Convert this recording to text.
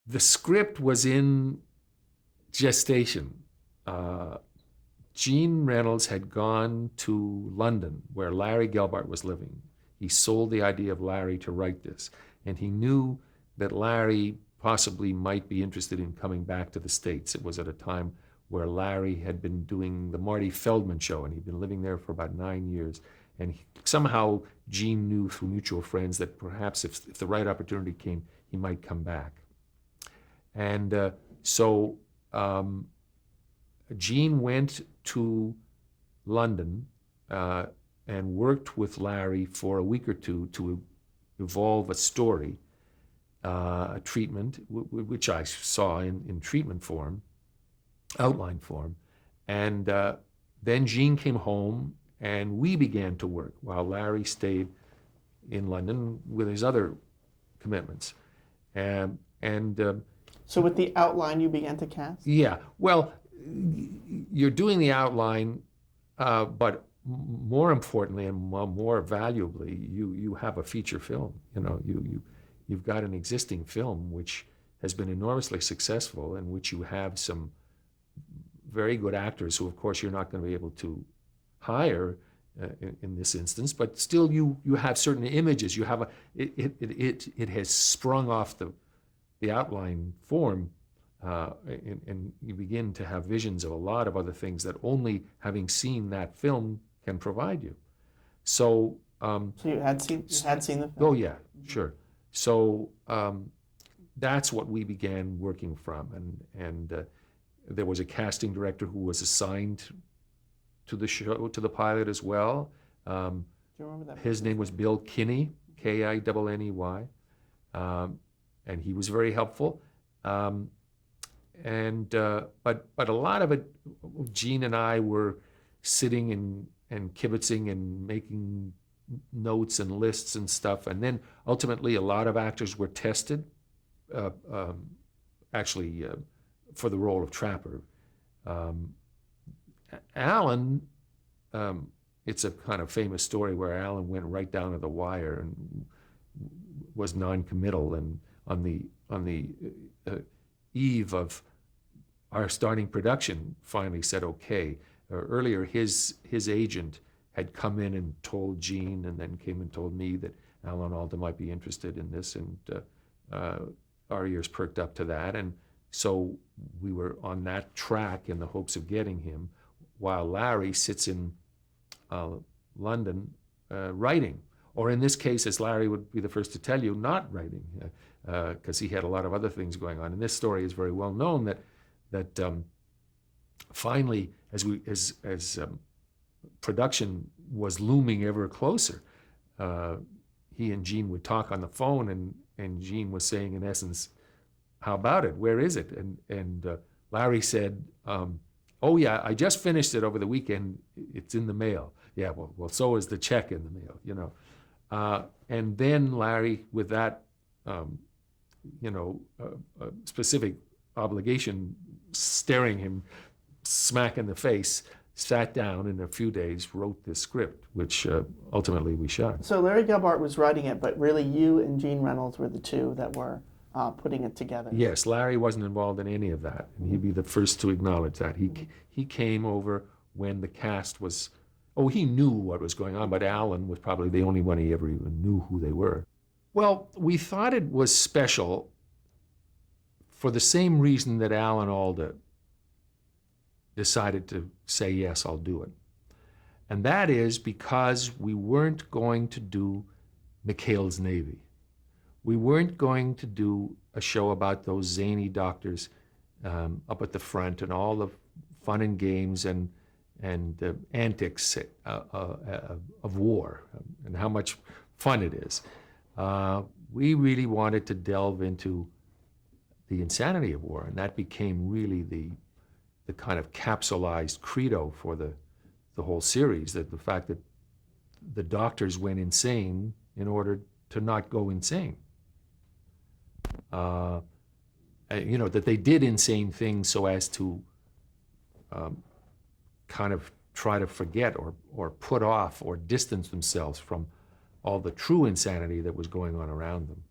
The script was in gestation. Uh, Gene Reynolds had gone to London, where Larry Gelbart was living. He sold the idea of Larry to write this, and he knew that Larry possibly might be interested in coming back to the States. It was at a time where Larry had been doing the Marty Feldman show, and he'd been living there for about 9 years. And somehow Gene knew through mutual friends that perhaps if the right opportunity came, he might come back. And so Gene went to London and worked with Larry for a week or two to evolve a story, a treatment, which I saw in treatment form, outline form. And then Gene came home and we began to work while Larry stayed in London with his other commitments. And So with the outline, you began to cast? yeah, well, you're doing the outline, but more importantly and more valuably, you have a feature film. You've got an existing film which has been enormously successful, in which you have some very good actors who, of course, you're not going to be able to hire in this instance, but still you have certain images. You have it has sprung off the outline form. And you begin to have visions of a lot of other things that only having seen that film can provide you. So, So you had seen the film? oh yeah, sure. So that's what we began working from, and there was a casting director who was assigned to the show, to the pilot as well. Do you remember that? His name was Bill Kinney, Kinney, and he was very helpful. But a lot of it, Gene and I were sitting and kibitzing and making notes and lists and stuff, and then ultimately a lot of actors were tested, actually for the role of Trapper. Alan, it's a kind of famous story where Alan went right down to the wire and was non-committal, and on the eve of our starting production, finally said okay. Earlier, his agent had come in and told Gene, and then came and told me that Alan Alda might be interested in this, and our ears perked up to that, and so we were on that track in the hopes of getting him, while Larry sits in London writing, or in this case, as Larry would be the first to tell you, not writing, because he had a lot of other things going on. And this story is very well known that finally, as production was looming ever closer, he and Gene would talk on the phone, and Gene was saying, in essence, "How about it? Where is it?" And Larry said, "Oh yeah, I just finished it over the weekend. It's in the mail." Yeah, well, so is the check in the mail, and then Larry, with that, specific obligation staring him smack in the face, sat down in a few days, wrote this script, which ultimately we shot. So Larry Gelbart was writing it, but really you and Gene Reynolds were the two that were putting it together. Yes, Larry wasn't involved in any of that, and he'd be the first to acknowledge that. He came over when the cast was, he knew what was going on, but Alan was probably the only one he ever even knew who they were. Well, we thought it was special for the same reason that Alan Alda decided to say, yes, I'll do it. And that is because we weren't going to do McHale's Navy. We weren't going to do a show about those zany doctors up at the front and all the fun and games and antics of war and how much fun it is. We really wanted to delve into the insanity of war, and that became really the kind of capsulized credo for the whole series, that the fact that the doctors went insane in order to not go insane. That they did insane things so as to kind of try to forget or put off or distance themselves from all the true insanity that was going on around them.